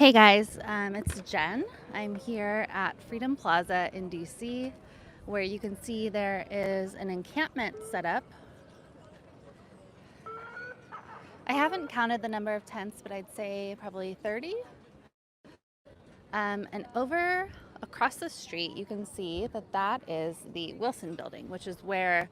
Hey guys, it's Jen. I'm here at Freedom Plaza in DC, where you can see there is an encampment set up. I haven't counted the number of tents, but I'd say probably 30. And over across the street, you can see that is the Wilson building, which is where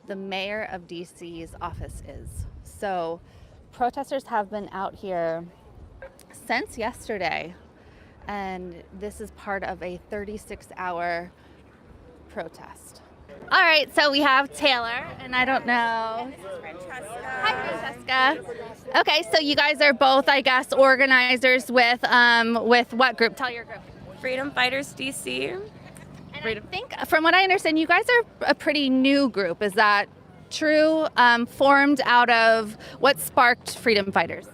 the mayor of DC's office is. So protesters have been out here since yesterday, and this is part of a 36-hour protest. All right, so we have Taylor, and I don't know. Hi, Francesca. Okay, so you guys are both, I guess, organizers with what group? Tell your group. Freedom Fighters DC. And I think, from what I understand, you guys are a pretty new group. Is that true? Formed out of what sparked Freedom Fighters?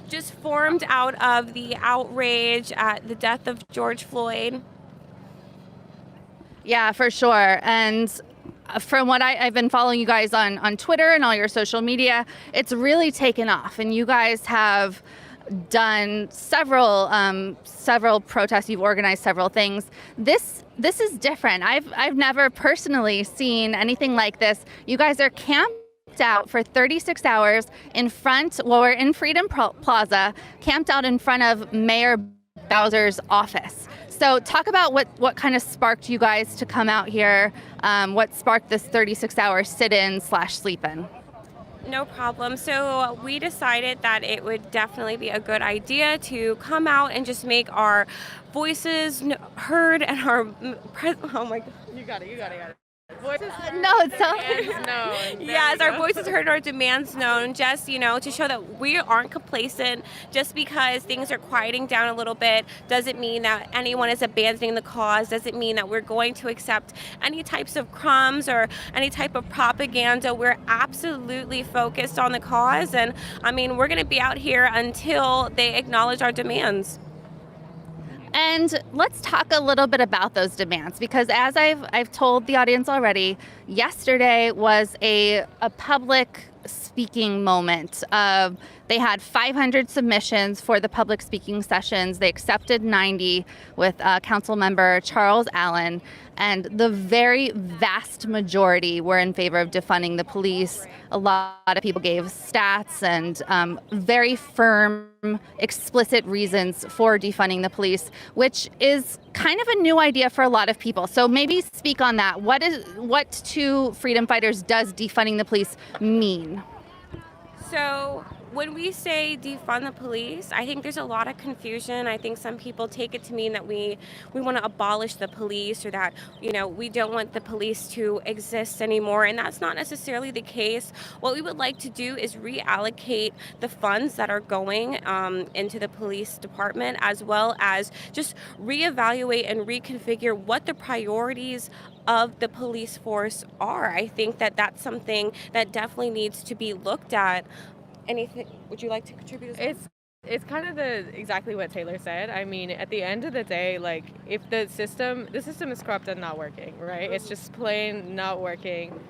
Just formed out of the outrage at the death of George Floyd. Yeah, for sure. And from what I've been following you guys on Twitter and all your social media, it's really taken off. And you guys have done several protests. You've organized several things. This is different. I've never personally seen anything like this. You guys are camped out for 36 hours in front, well, we're in Freedom Plaza, camped out in front of Mayor Bowser's office. So talk about what kind of sparked you guys to come out here, what sparked this 36-hour sit-in/sleep-in? No problem. So we decided that it would definitely be a good idea to come out and just make our voices heard and our oh my God. You got it. Voices no, it's so yes, our voices heard, our demands known, just, to show that we aren't complacent. Just because things are quieting down a little bit doesn't mean that anyone is abandoning the cause, doesn't mean that we're going to accept any types of crumbs or any type of propaganda. We're absolutely focused on the cause, and we're going to be out here until they acknowledge our demands. And let's talk a little bit about those demands, because as I've told the audience already, yesterday was a public speaking moment. They had 500 submissions for the public speaking sessions. They accepted 90 with council member Charles Allen, and the very vast majority were in favor of defunding the police. A lot of people gave stats and very firm, explicit reasons for defunding the police, which is kind of a new idea for a lot of people. So maybe speak on that. What to freedom fighters does defunding the police mean? So when we say defund the police, I think there's a lot of confusion. I think some people take it to mean that we want to abolish the police, or that, we don't want the police to exist anymore. And that's not necessarily the case. What we would like to do is reallocate the funds that are going into the police department, as well as just reevaluate and reconfigure what the priorities of the police force are. I think that that's something that definitely needs to be looked at. Anything would you like to contribute as well? It's kind of exactly what Taylor said. At the end of the day, if the system is corrupt and not working, right? It's just plain not working.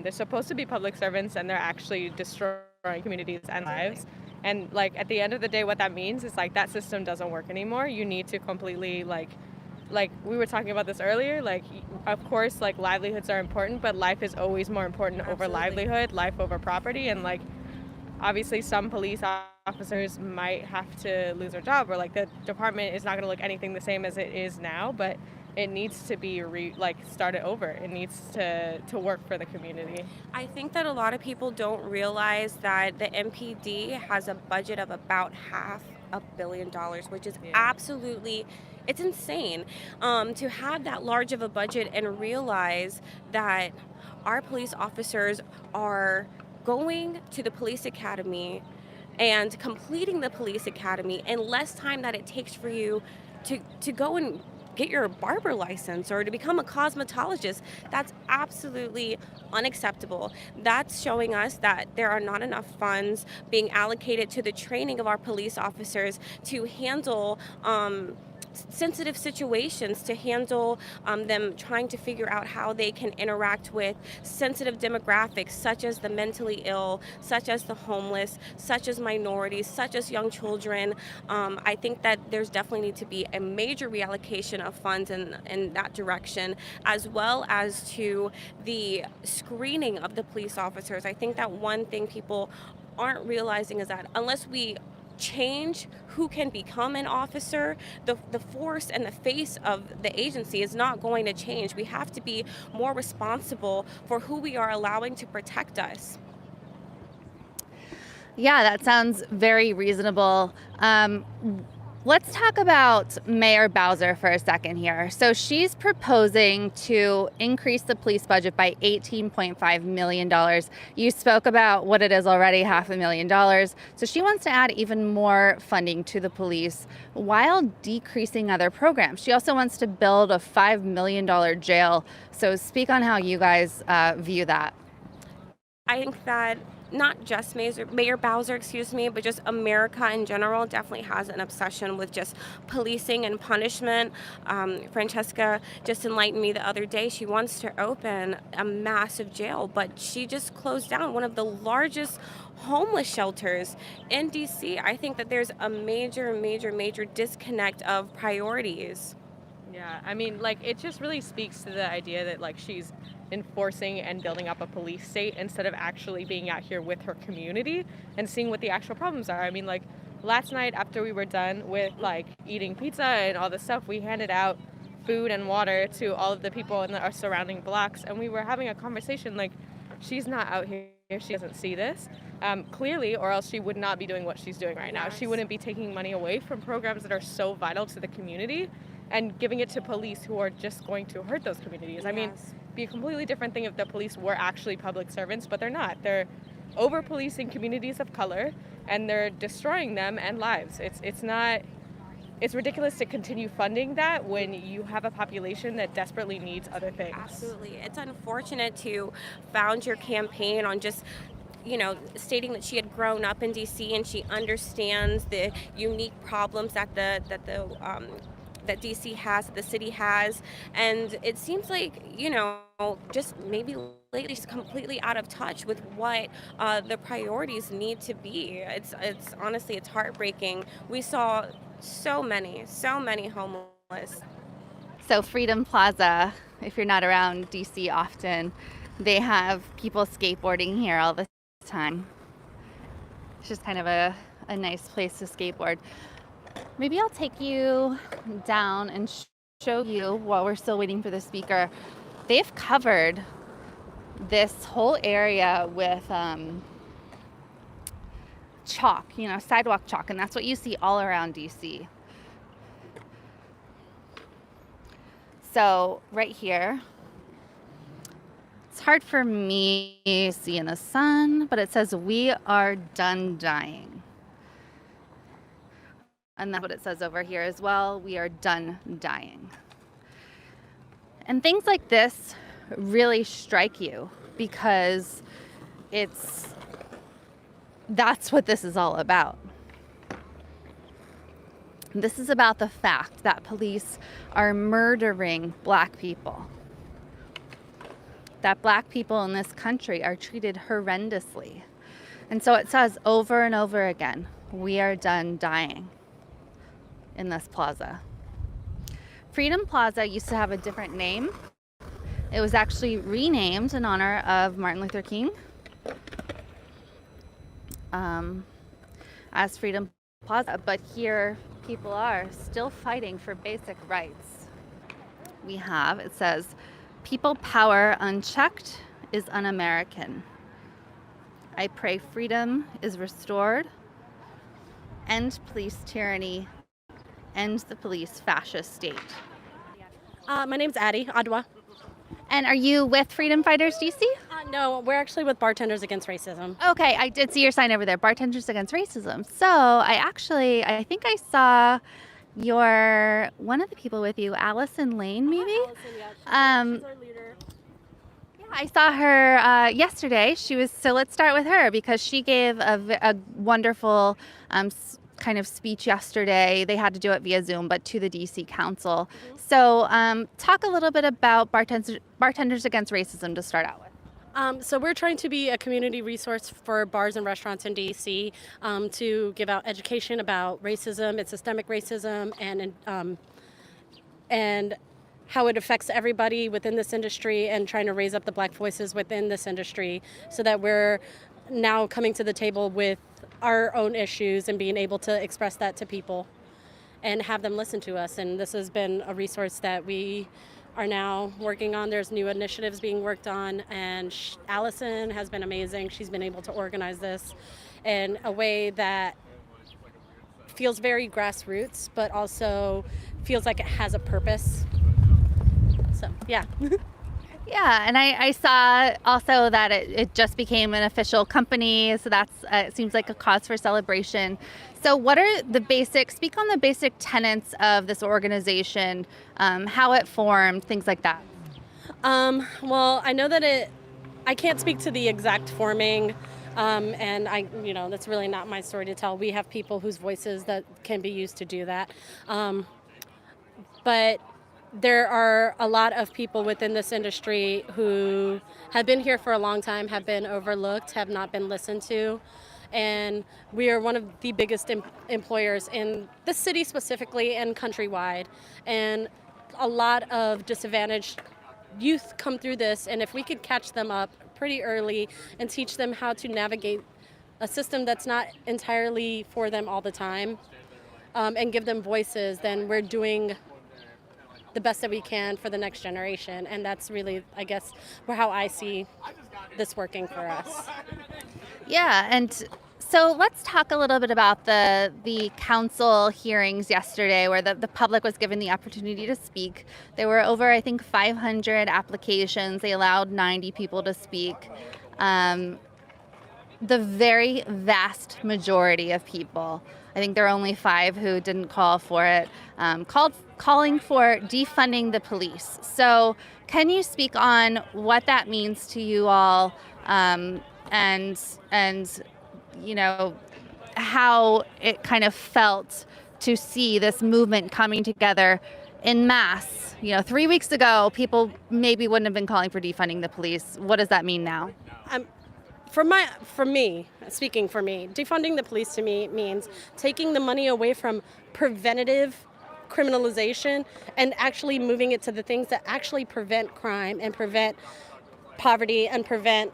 They're supposed to be public servants, and they're actually destroying communities and lives. And at the end of the day, what that means is that system doesn't work anymore. You need to completely like we were talking about this earlier, of course, livelihoods are important, but life is always more important over livelihood, life over property. And obviously some police officers might have to lose their job, or the department is not going to look anything the same as it is now, but it needs to be started over. It needs to work for the community. I think that a lot of people don't realize that the MPD has a budget of about $500 million, which is absolutely, it's insane to have that large of a budget and realize that our police officers are going to the police academy and completing the police academy in less time than it takes for you to go and get your barber license or to become a cosmetologist. That's absolutely unacceptable. That's showing us that there are not enough funds being allocated to the training of our police officers to handle sensitive situations to handle them trying to figure out how they can interact with sensitive demographics such as the mentally ill, such as the homeless, such as minorities, such as young children. I think that there's definitely need to be a major reallocation of funds in that direction, as well as to the screening of the police officers. I think that one thing people aren't realizing is that unless we change who can become an officer, the force and the face of the agency is not going to change. We have to be more responsible for who we are allowing to protect us. Yeah, that sounds very reasonable. Let's talk about Mayor Bowser for a second here. So she's proposing to increase the police budget by $18.5 million. You spoke about what it is already, $500,000. So she wants to add even more funding to the police while decreasing other programs. She also wants to build a $5 million jail. So speak on how you guys view that. I think that not just Mayor Bowser, but just America in general definitely has an obsession with just policing and punishment. Francesca just enlightened me the other day. She wants to open a massive jail, but she just closed down one of the largest homeless shelters in D.C. I think that there's a major disconnect of priorities. Yeah, I mean, like, it just really speaks to the idea that, like, she's enforcing and building up a police state instead of actually being out here with her community and seeing what the actual problems are. I mean, like, last night after we were done with, like, eating pizza and all this stuff, we handed out food and water to all of the people in our surrounding blocks, and we were having a conversation, like, she's not out here, she doesn't see this, clearly, or else she would not be doing what she's doing right now. She wouldn't be taking money away from programs that are so vital to the community and giving it to police who are just going to hurt those communities. I mean, it'd be a completely different thing if the police were actually public servants, but they're not. They're over-policing communities of color, and they're destroying them and lives. It's ridiculous to continue funding that when you have a population that desperately needs other things. Absolutely. It's unfortunate to found your campaign on just stating that she had grown up in D.C. and she understands the unique problems that that D.C. has, that the city has, and it seems like, just maybe lately she's completely out of touch with what the priorities need to be. It's honestly, it's heartbreaking. We saw so many homeless. So Freedom Plaza, if you're not around DC often, they have people skateboarding here all the time. It's just kind of a nice place to skateboard. Maybe I'll take you down and show you, while we're still waiting for the speaker, they've covered this whole area with chalk, sidewalk chalk, and that's what you see all around DC. So right here, it's hard for me to see in the sun, but it says, "We are done dying." And that's what it says over here as well. We are done dying. And things like this really strike you because that's what this is all about. This is about the fact that police are murdering Black people. That Black people in this country are treated horrendously. And so it says over and over again, we are done dying in this plaza. Freedom Plaza used to have a different name. It was actually renamed in honor of Martin Luther King as Freedom Plaza, but here people are still fighting for basic rights. It says, "People power unchecked is un-American. I pray freedom is restored. End police tyranny. End the police fascist state." My name's Addie Adwa. And are you with Freedom Fighters DC? No, we're actually with Bartenders Against Racism. Okay, I did see your sign over there, Bartenders Against Racism. So I think I saw one of the people with you, Allison Lane, maybe? Allison, she's our leader. Yeah, I saw her yesterday. So let's start with her because she gave a wonderful kind of speech yesterday. They had to do it via Zoom, but to the DC Council. So talk a little bit about Bartenders Against Racism to start out with. So we're trying to be a community resource for bars and restaurants in DC to give out education about racism and systemic racism and how it affects everybody within this industry, and trying to raise up the Black voices within this industry so that we're now coming to the table with our own issues and being able to express that to people and have them listen to us. And this has been a resource that we are now working on. There's new initiatives being worked on, and Allison has been amazing. She's been able to organize this in a way that feels very grassroots, but also feels like it has a purpose. So, yeah. Yeah, and I saw also that it just became an official company, so that's it seems like a cause for celebration. So what are speak on the basic tenets of this organization, how it formed, things like that. Well, I know that I can't speak to the exact forming, and that's really not my story to tell. We have people whose voices that can be used to do that. But there are a lot of people within this industry who have been here for a long time, have been overlooked, have not been listened to. And we are one of the biggest employers in the city specifically and countrywide. And a lot of disadvantaged youth come through this, and if we could catch them up pretty early and teach them how to navigate a system that's not entirely for them all the time, and give them voices, then we're doing the best that we can for the next generation. And that's really, I guess, how I see this working for us. Yeah, and so let's talk a little bit about the council hearings yesterday, where the public was given the opportunity to speak. There were over, I think, 500 applications. They allowed 90 people to speak. The very vast majority of people, I think there are only 5 who didn't call for it, calling for defunding the police. So can you speak on what that means to you all, and how it kind of felt to see this movement coming together en masse? 3 weeks ago, people maybe wouldn't have been calling for defunding the police. What does that mean now? For me, speaking for me, defunding the police to me means taking the money away from preventative criminalization and actually moving it to the things that actually prevent crime and prevent poverty and prevent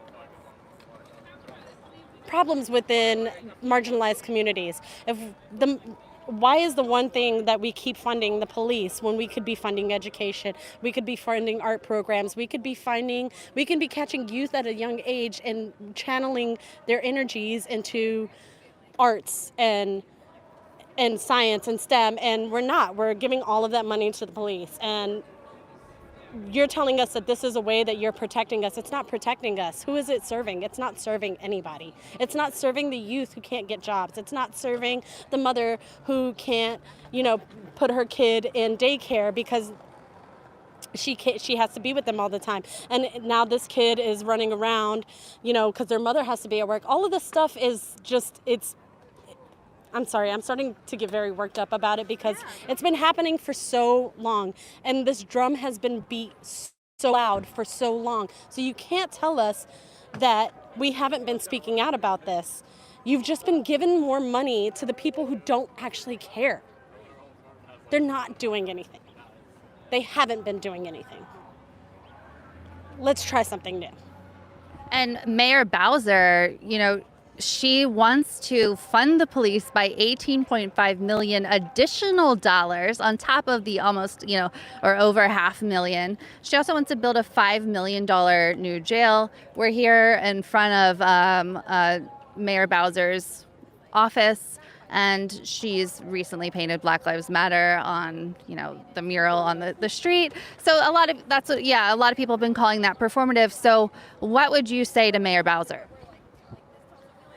problems within marginalized communities. Why is the one thing that we keep funding the police when we could be funding education? We could be funding art programs. We could be catching youth at a young age and channeling their energies into arts and science and STEM, and we're not. We're giving all of that money to the police, and you're telling us that this is a way that you're protecting us. It's not protecting us. Who is it serving? It's not serving anybody. It's not serving the youth who can't get jobs. It's not serving the mother who can't, put her kid in daycare because she has to be with them all the time. And now this kid is running around, because their mother has to be at work. All of this stuff is just, I'm sorry, I'm starting to get very worked up about it because it's been happening for so long, and this drum has been beat so loud for so long. So you can't tell us that we haven't been speaking out about this. You've just been giving more money to the people who don't actually care. They're not doing anything. They haven't been doing anything. Let's try something new. And Mayor Bowser, she wants to fund the police by $18.5 million additional dollars on top of the almost, or over $500,000. She also wants to build a $5 million new jail. We're here in front of Mayor Bowser's office, and she's recently painted Black Lives Matter on, the mural on the street. So a lot of people have been calling that performative. So what would you say to Mayor Bowser?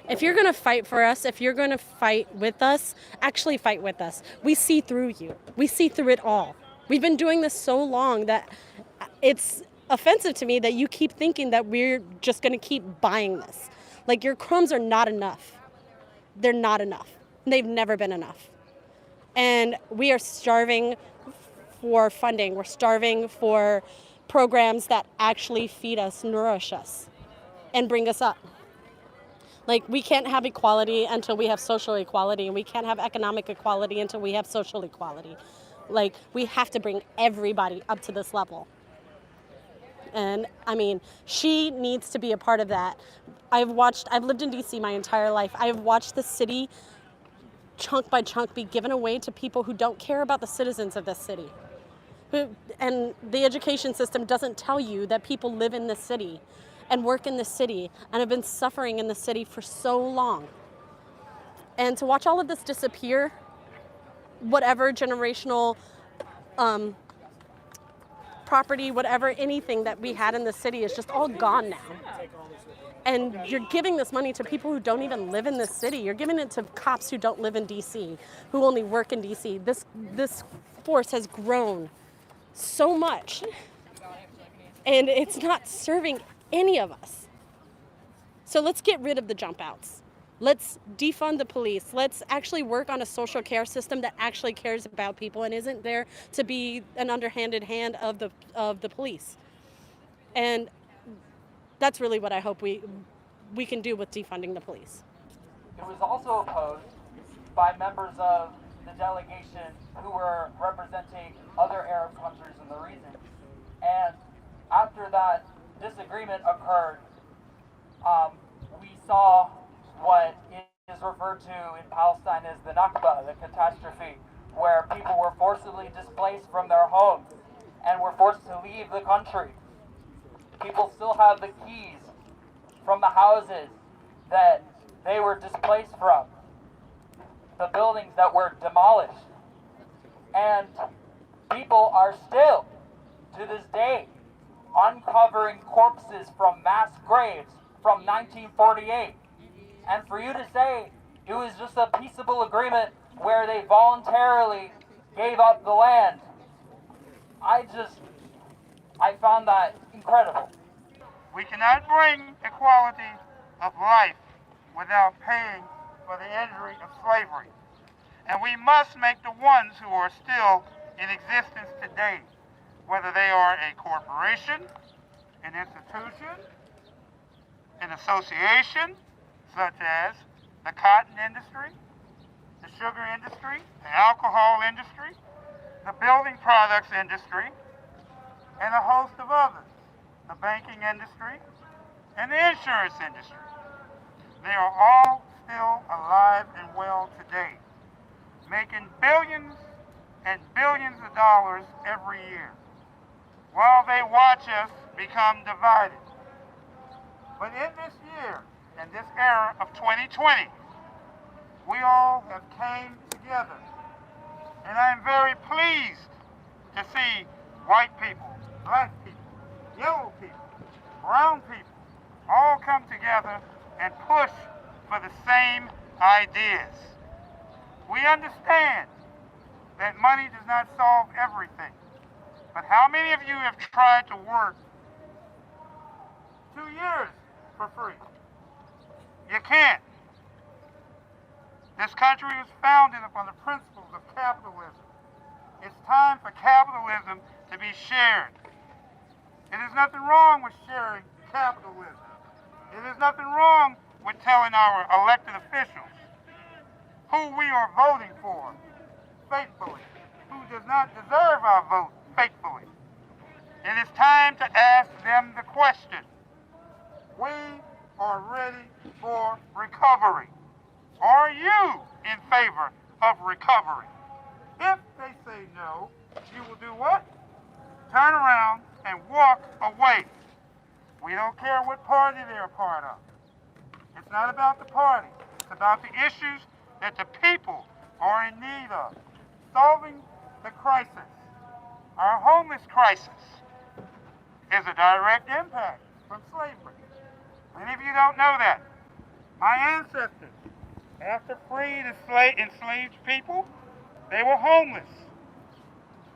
If you're going to fight for us, if you're going to fight with us, actually fight with us. We see through you. We see through it all. We've been doing this so long that it's offensive to me that you keep thinking that we're just going to keep buying this. Like, your crumbs are not enough. They're not enough. they've never been enough. And we are starving for funding. We're starving for programs that actually feed us, nourish us, and bring us up. Like, we can't have equality until we have social equality, and we can't have economic equality until we have social equality. Like, we have to bring everybody up to this level. And I mean, she needs to be a part of that. I've lived in DC my entire life. I've watched the city chunk by chunk be given away to people who don't care about the citizens of this city. And the education system doesn't tell you that people live in this city and work in this city and have been suffering in the city for so long. And to watch all of this disappear, whatever generational property, whatever, anything that we had in the city is just all gone now. And you're giving this money to people who don't even live in this city. You're giving it to cops who don't live in DC, who only work in DC. This force has grown so much, and it's not serving any of us. So let's get rid of the jump outs. Let's defund the police. Let's actually work on a social care system that actually cares about people and isn't there to be an underhanded hand of the police. And that's really what I hope we can do with defunding the police. It was also opposed by members of the delegation who were representing other Arab countries in the region. And after that disagreement occurred, we saw what is referred to in Palestine as the Nakba, the catastrophe, where people were forcibly displaced from their homes and were forced to leave the country. People still have the keys from the houses that they were displaced from, the buildings that were demolished. And people are still, to this day, uncovering corpses from mass graves from 1948. And for you to say it was just a peaceable agreement where they voluntarily gave up the land, I found that incredible. We cannot bring equality of life without paying for the injury of slavery. And we must make the ones who are still in existence today, whether they are a corporation, an institution, an association, such as the cotton industry, the sugar industry, the alcohol industry, the building products industry, and a host of others, the banking industry, and the insurance industry. They are all still alive and well today, making billions and billions of dollars every year, while they watch us become divided. But in this year, in this era of 2020, we all have came together. And I am very pleased to see white people, black people, yellow people, brown people, all come together and push for the same ideas. We understand that money does not solve everything. But how many of you have tried to work 2 years for free? You can't. This country was founded upon the principles of capitalism. It's time for capitalism to be shared. And there's nothing wrong with sharing capitalism. And there's nothing wrong with telling our elected officials who we are voting for faithfully, who does not deserve our vote faithfully. It is time to ask them the question. We are ready for recovery. Are you in favor of recovery? If they say no, you will do what? Turn around and walk away. We don't care what party they're a part of. It's not about the party. It's about the issues that the people are in need of. Solving the crisis. Our homeless crisis is a direct impact from slavery. Many of you don't know that. My ancestors, after freeing enslaved people, they were homeless.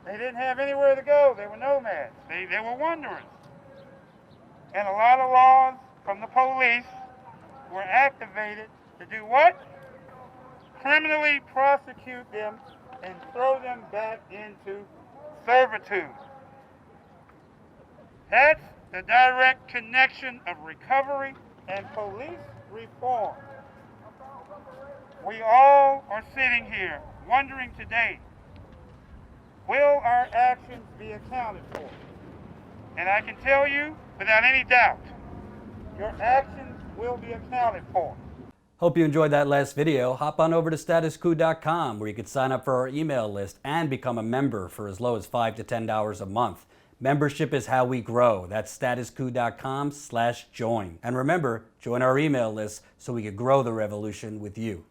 They didn't have anywhere to go. They were nomads. They were wanderers. And a lot of laws from the police were activated to do what? criminally prosecute them and throw them back into servitude. That's the direct connection of recovery and police reform. We all are sitting here wondering today, will our actions be accounted for? And I can tell you without any doubt, your actions will be accounted for. Hope you enjoyed that last video. Hop on over to statuscoup.com where you can sign up for our email list and become a member for as low as $5 to $10 a month. Membership is how we grow. That's statuscoup.com/join. And remember, join our email list so we can grow the revolution with you.